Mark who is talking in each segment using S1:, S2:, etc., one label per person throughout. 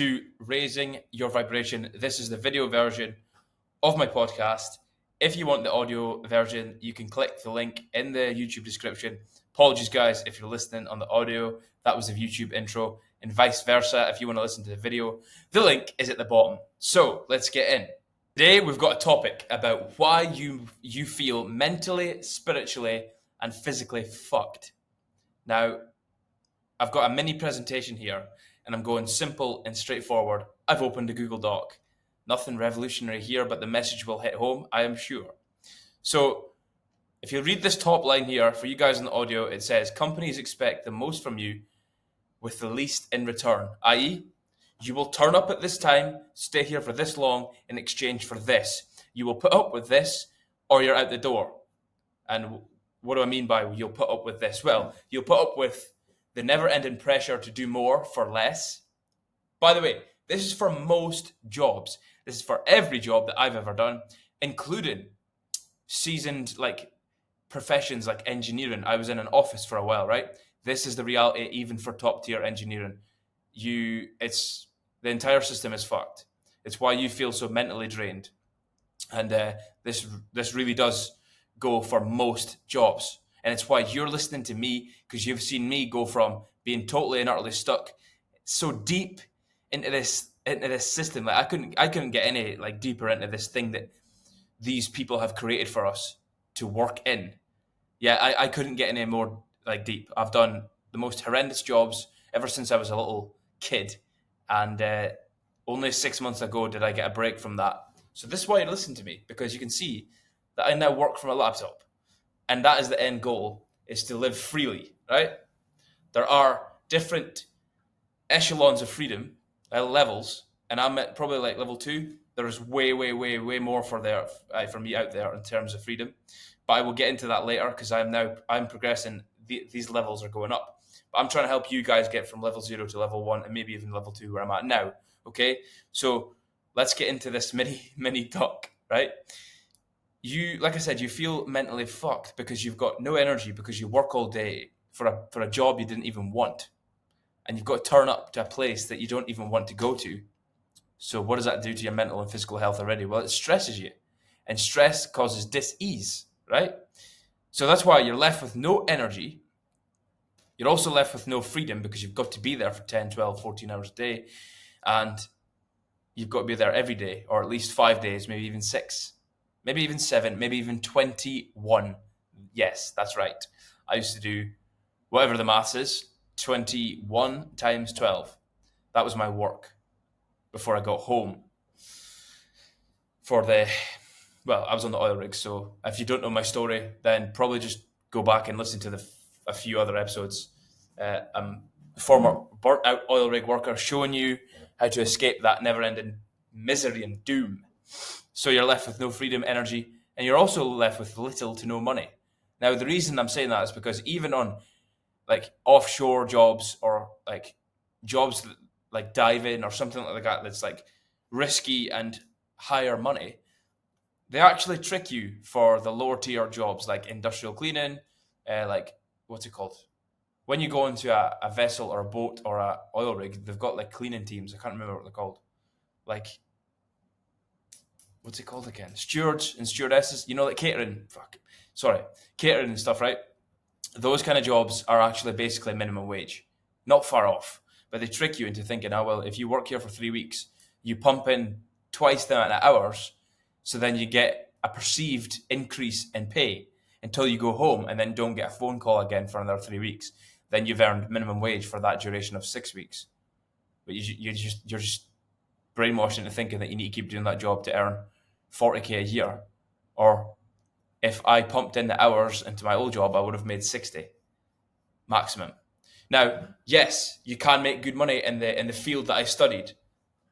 S1: to Raising Your Vibration. This is the video version of my podcast. If you want the audio version, you can click the link in the YouTube description. Apologies, guys, if you're listening on the audio. That was the YouTube intro, and vice versa. If you want to listen to the video, the link is at the bottom. So let's get in. Today, we've got a topic about why you feel mentally, spiritually, and physically fucked. Now, I've got a mini presentation here, and I'm going simple and straightforward. I've opened a Google Doc. Nothing revolutionary here, but the message will hit home, I am sure. So, if you read this top line here, for you guys on the audio, it says, companies expect the most from you with the least in return, i.e., you will turn up at this time, stay here for this long in exchange for this. You will put up with this or you're out the door. And what do I mean by you'll put up with this? Well, you'll put up with the never-ending pressure to do more for less. By the way, this is for most jobs. This is for every job that I've ever done, including seasoned professions like engineering. I was in an office for a while, right? This is the reality even for top-tier engineering. The entire system is fucked. It's why you feel so mentally drained. And this really does go for most jobs. And it's why you're listening to me, because you've seen me go from being totally and utterly stuck so deep into this system. Like I couldn't get any deeper into this thing that these people have created for us to work in. Yeah, I couldn't get any more deep. I've done the most horrendous jobs ever since I was a little kid. And only 6 months ago did I get a break from that. So this is why you listen to me, because you can see that I now work from a laptop. And that is the end goal, is to live freely, right? There are different echelons of freedom, levels, and I'm at probably level 2. There is way more for me out there in terms of freedom. But I will get into that later, because I'm progressing. These levels are going up. But I'm trying to help you guys get from level 0 to level 1 and maybe even level 2 where I'm at now. Okay, so let's get into this mini talk, right? Like I said, you feel mentally fucked because you've got no energy, because you work all day for a job you didn't even want, and you've got to turn up to a place that you don't even want to go to. So what does that do to your mental and physical health already? Well, it stresses you, and stress causes dis-ease, right? So that's why you're left with no energy. You're also left with no freedom, because you've got to be there for 10, 12, 14 hours a day. And you've got to be there every day, or at least 5 days, maybe even 6, maybe even 7, maybe even 21. Yes, that's right. I used to do whatever the maths is, 21 times 12. That was my work before I got home I was on the oil rig. So if you don't know my story, then probably just go back and listen to a few other episodes. I'm a former burnt out oil rig worker, showing you how to escape that never-ending misery and doom. So you're left with no freedom, energy, and you're also left with little to no money. Now, the reason I'm saying that is because even on offshore jobs, or jobs like diving or something like that, that's risky and higher money, they actually trick you for the lower tier jobs like industrial cleaning, what's it called? When you go into a vessel or a boat or a oil rig, they've got cleaning teams. I can't remember what they're called. What's it called again? Stewards and stewardesses, catering. Catering and stuff, right? Those kind of jobs are actually basically minimum wage. Not far off. But they trick you into thinking, if you work here for 3 weeks, you pump in twice the amount of hours, so then you get a perceived increase in pay until you go home and then don't get a phone call again for another 3 weeks. Then you've earned minimum wage for that duration of 6 weeks. But you're just brainwashed into thinking that you need to keep doing that job to earn 40k a year. Or if I pumped in the hours into my old job, I would have made 60 maximum. Now, yes, you can make good money in the field that I studied,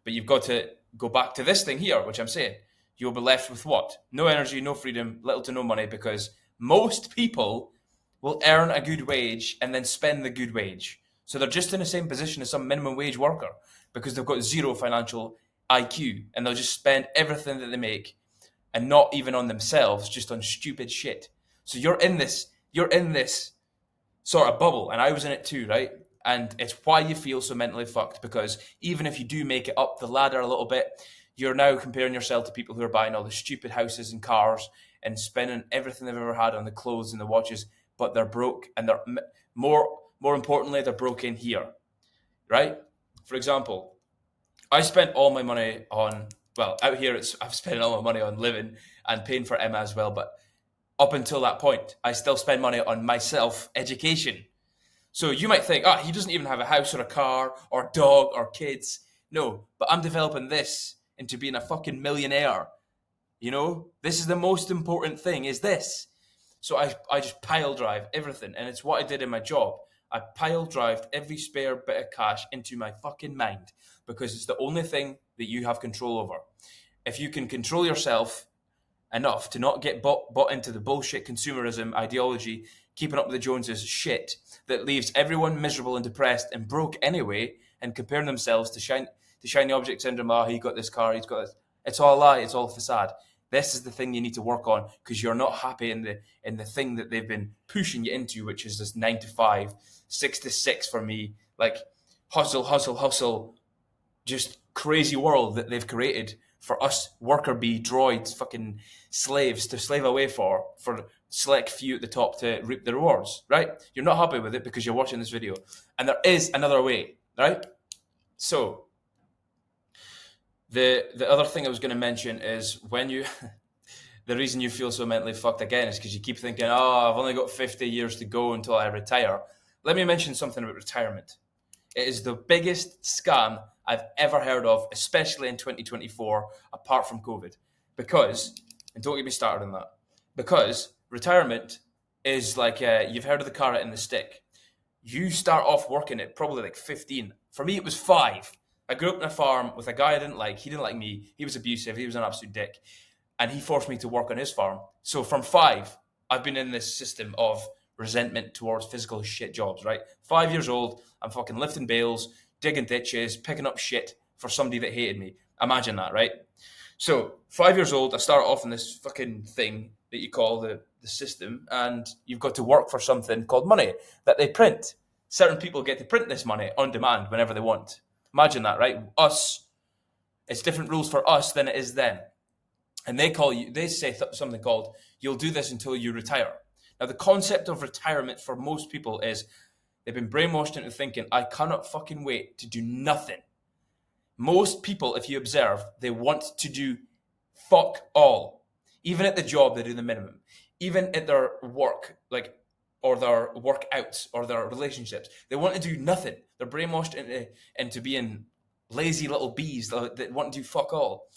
S1: but you've got to go back to this thing here, which I'm saying. You'll be left with what? No energy, no freedom, little to no money, because most people will earn a good wage and then spend the good wage. So they're just in the same position as some minimum wage worker, because they've got zero financial IQ, and they'll just spend everything that they make, and not even on themselves, just on stupid shit. So you're in this sort of bubble, and I was in it too, right? And it's why you feel so mentally fucked, because even if you do make it up the ladder a little bit, you're now comparing yourself to people who are buying all the stupid houses and cars and spending everything they've ever had on the clothes and the watches, but they're broke, and they're more importantly, they're broke in here, right? For example, I spent all my money on, well, out here I've spent all my money on living and paying for Emma as well, but up until that point, I still spend money on myself, education. So you might think, he doesn't even have a house or a car or a dog or kids. No, but I'm developing this into being a fucking millionaire. You know, this is the most important thing, is this. So I just pile drive everything, and it's what I did in my job. I pile drived every spare bit of cash into my fucking mind, because it's the only thing that you have control over. If you can control yourself enough to not get bought into the bullshit consumerism ideology, keeping up with the Joneses shit that leaves everyone miserable and depressed and broke anyway, and comparing themselves to shiny object syndrome. He got this car, he's got this. It's all a lie. It's all a facade. This is the thing you need to work on, because you're not happy in the thing that they've been pushing you into, which is this 9 to 5, 6 to 6 for me, like hustle, just crazy world that they've created for us worker bee droids, fucking slaves to slave away for select few at the top to reap the rewards, right? You're not happy with it because you're watching this video, and there is another way, right? So the other thing I was going to mention is when you the reason you feel so mentally fucked again is because you keep thinking, I've only got 50 years to go until I retire. Let me mention something about retirement. It is the biggest scam I've ever heard of, especially in 2024, apart from COVID. Because, and don't get me started on that, because retirement is like, you've heard of the carrot and the stick. You start off working at probably like 15. For me, it was 5. I grew up on a farm with a guy I didn't like. He didn't like me. He was abusive. He was an absolute dick. And he forced me to work on his farm. So from 5, I've been in this system of resentment towards physical shit jobs, right? 5 years old, I'm fucking lifting bales, digging ditches, picking up shit for somebody that hated me. Imagine that, right? So 5 years old, I start off in this fucking thing that you call the system, and you've got to work for something called money that they print. Certain people get to print this money on demand whenever they want. Imagine that, right? It's different rules for us than it is them. And they say something called, you'll do this until you retire. Now, the concept of retirement for most people is they've been brainwashed into thinking, I cannot fucking wait to do nothing. Most people, if you observe, they want to do fuck all. Even at the job, they do the minimum. Even at their work, or their workouts, or their relationships, they want to do nothing. They're brainwashed into being lazy little bees that want to do fuck all.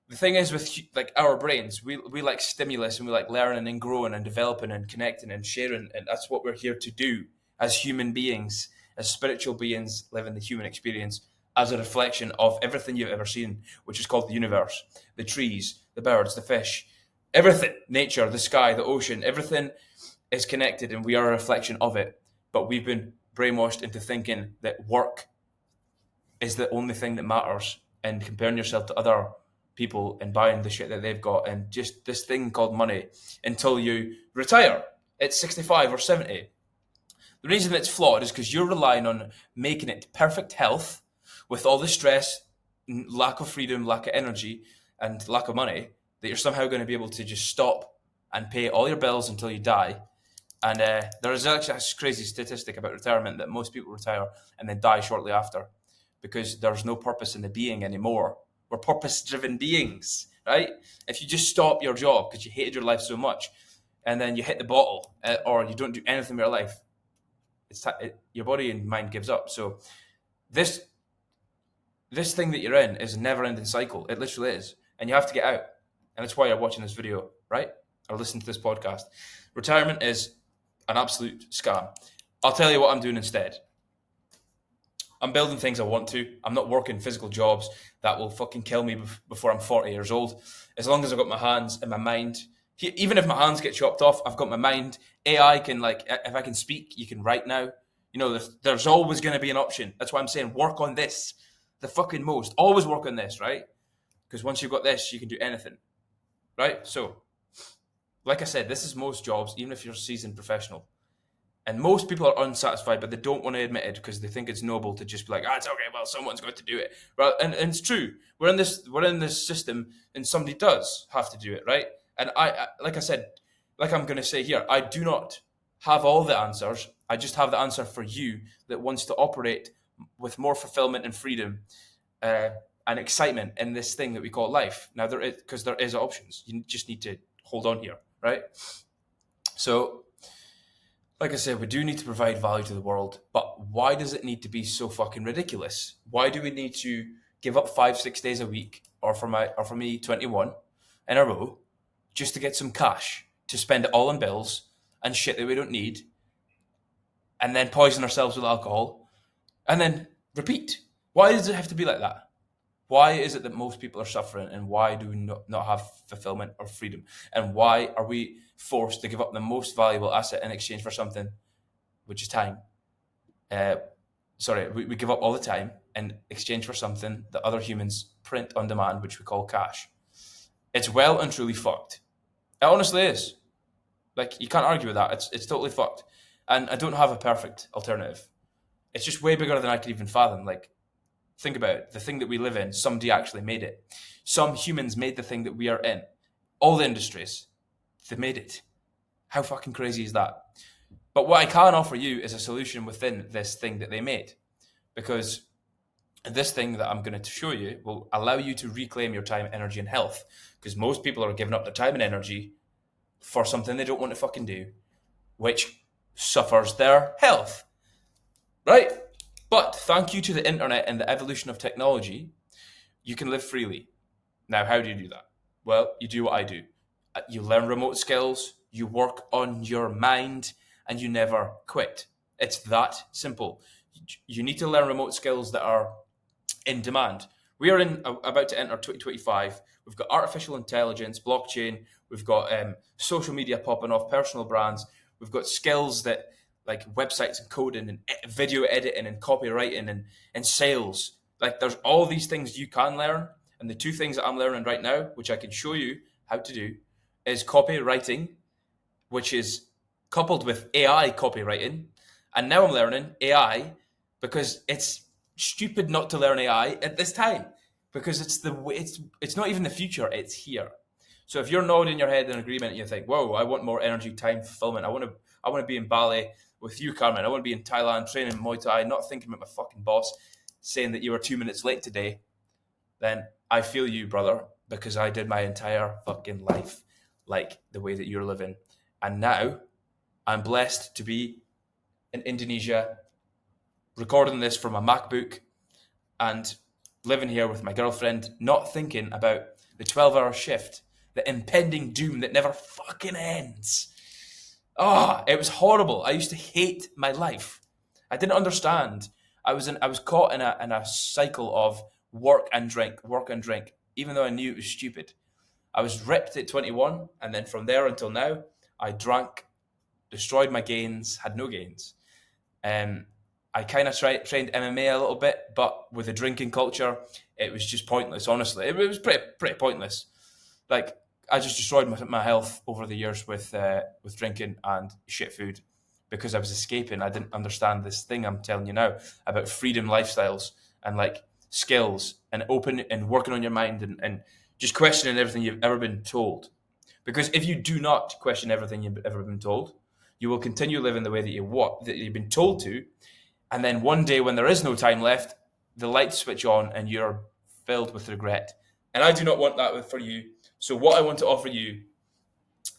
S1: The thing is with our brains, we like stimulus, and we like learning and growing and developing and connecting and sharing, and that's what we're here to do as human beings, as spiritual beings living the human experience as a reflection of everything you've ever seen, which is called the universe, the trees, the birds, the fish, everything, nature, the sky, the ocean, everything is connected, and we are a reflection of it. But we've been brainwashed into thinking that work is the only thing that matters, and comparing yourself to other people and buying the shit that they've got, and just this thing called money until you retire at 65 or 70. The reason it's flawed is because you're relying on making it perfect health with all the stress, lack of freedom, lack of energy, and lack of money, that you're somehow going to be able to just stop and pay all your bills until you die. And there is actually a crazy statistic about retirement that most people retire and then die shortly after, because there's no purpose in the being anymore. We're purpose-driven beings, right? If you just stop your job because you hated your life so much, and then you hit the bottle, or you don't do anything with your life, your body and mind gives up. So this thing that you're in is a never-ending cycle. It literally is, and you have to get out. And that's why you're watching this video, right? Or listening to this podcast. Retirement is an absolute scam. I'll tell you what I'm doing instead. I'm building things I want to. I'm not working physical jobs that will fucking kill me before I'm 40 years old. As long as I've got my hands and my mind. Even if my hands get chopped off, I've got my mind. AI can, if I can speak, you can write now. You know, there's always going to be an option. That's why I'm saying work on this the fucking most. Always work on this, right? Because once you've got this, you can do anything, right? So, like I said, this is most jobs, even if you're a seasoned professional. And most people are unsatisfied, but they don't want to admit it because they think it's noble to just be like, it's okay, well, someone's got to do it. Right? And it's true. We're in this system, and somebody does have to do it, right? And like I said, like I'm going to say here, I do not have all the answers. I just have the answer for you that wants to operate with more fulfillment and freedom and excitement in this thing that we call life. Now, because there is options. You just need to hold on here, right? So, like I said, we do need to provide value to the world, but why does it need to be so fucking ridiculous? Why do we need to give up 5-6 days a week, or for me 21 in a row, just to get some cash to spend it all on bills and shit that we don't need, and then poison ourselves with alcohol, and then repeat? Why does it have to be like that? Why is it that most people are suffering, and why do we not have fulfillment or freedom? And why are we forced to give up the most valuable asset in exchange for something, which is time? We give up all the time in exchange for something that other humans print on demand, which we call cash. It's well and truly fucked. It honestly is. Like, you can't argue with that. It's totally fucked. And I don't have a perfect alternative. It's just way bigger than I could even fathom. Like, think about it. The thing that we live in, somebody actually made it. Some humans made the thing that we are in. All the industries, they made it. How fucking crazy is that? But what I can offer you is a solution within this thing that they made. Because this thing that I'm going to show you will allow you to reclaim your time, energy, and health. Because most people are giving up their time and energy for something they don't want to fucking do, which suffers their health. Right? But thank you to the internet and the evolution of technology, you can live freely. Now, how do you do that? Well, you do what I do. You learn remote skills, you work on your mind, and you never quit. It's that simple. You need to learn remote skills that are in demand. We are about to enter 2025. We've got artificial intelligence, blockchain. We've got social media popping off, personal brands. We've got skills that like websites and coding and video editing and copywriting and sales. Like, there's all these things you can learn. And the two things that I'm learning right now, which I can show you how to do, is copywriting, which is coupled with AI copywriting. And now I'm learning AI because it's stupid not to learn AI at this time, because it's not even the future, it's here. So if you're nodding your head in agreement and you think, whoa, I want more energy, time, fulfillment. I want to be in Bali with you, Carmen. I want to be in Thailand training Muay Thai, not thinking about my fucking boss saying that you were 2 minutes late today. Then I feel you, brother, because I did my entire fucking life like the way that you're living. And now I'm blessed to be in Indonesia, recording this from a MacBook and living here with my girlfriend, not thinking about the 12-hour shift, the impending doom that never fucking ends. It was horrible. I used to hate my life. I didn't understand. I was caught in a cycle of work and drink, even though I knew it was stupid. I was ripped at 21, and then from there until now, I drank, destroyed my gains, had no gains. I kind of trained MMA a little bit, but with the drinking culture, it was just pointless, honestly. It was pretty pointless. Like, I just destroyed my health over the years with drinking and shit food because I was escaping. I didn't understand this thing I'm telling you now about freedom lifestyles and like skills and open and working on your mind and just questioning everything you've ever been told. Because if you do not question everything you've ever been told, you will continue living the way that you've been told to. And then one day when there is no time left, the lights switch on and you're filled with regret. And I do not want that for you. So what I want to offer you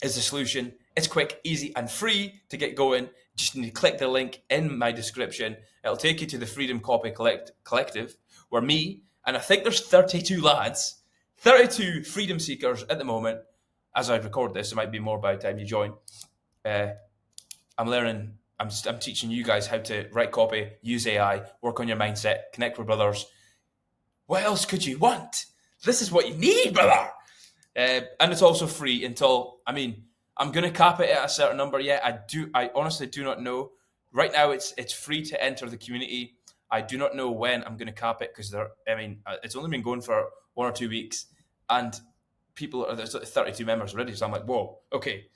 S1: is a solution. It's quick, easy, and free to get going. Just need to click the link in my description. It'll take you to the Freedom Copy Collective, where me, and I think there's 32 lads, 32 freedom seekers at the moment. As I record this, it might be more by the time you join. I'm teaching you guys how to write copy, use AI, work on your mindset, connect with brothers. What else could you want? This is what you need, brother. And it's also free until, I'm going to cap it at a certain number. Yeah, I honestly do not know. Right now, it's free to enter the community. I do not know when I'm going to cap it because it's only been going for 1 or 2 weeks, and there's 32 members already. So I'm like, whoa, okay.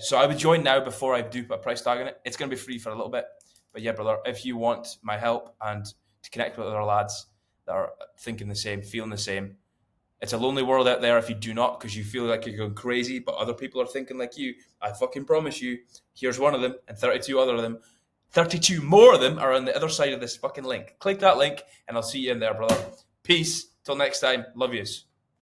S1: So I would join now before I do put a price tag on it. It's going to be free for a little bit. But yeah, brother, if you want my help and to connect with other lads that are thinking the same, feeling the same, it's a lonely world out there if you do not, because you feel like you're going crazy, but other people are thinking like you. I fucking promise you, here's one of them, and 32 other of them. 32 more of them are on the other side of this fucking link. Click that link, and I'll see you in there, brother. Peace. Till next time. Love yous.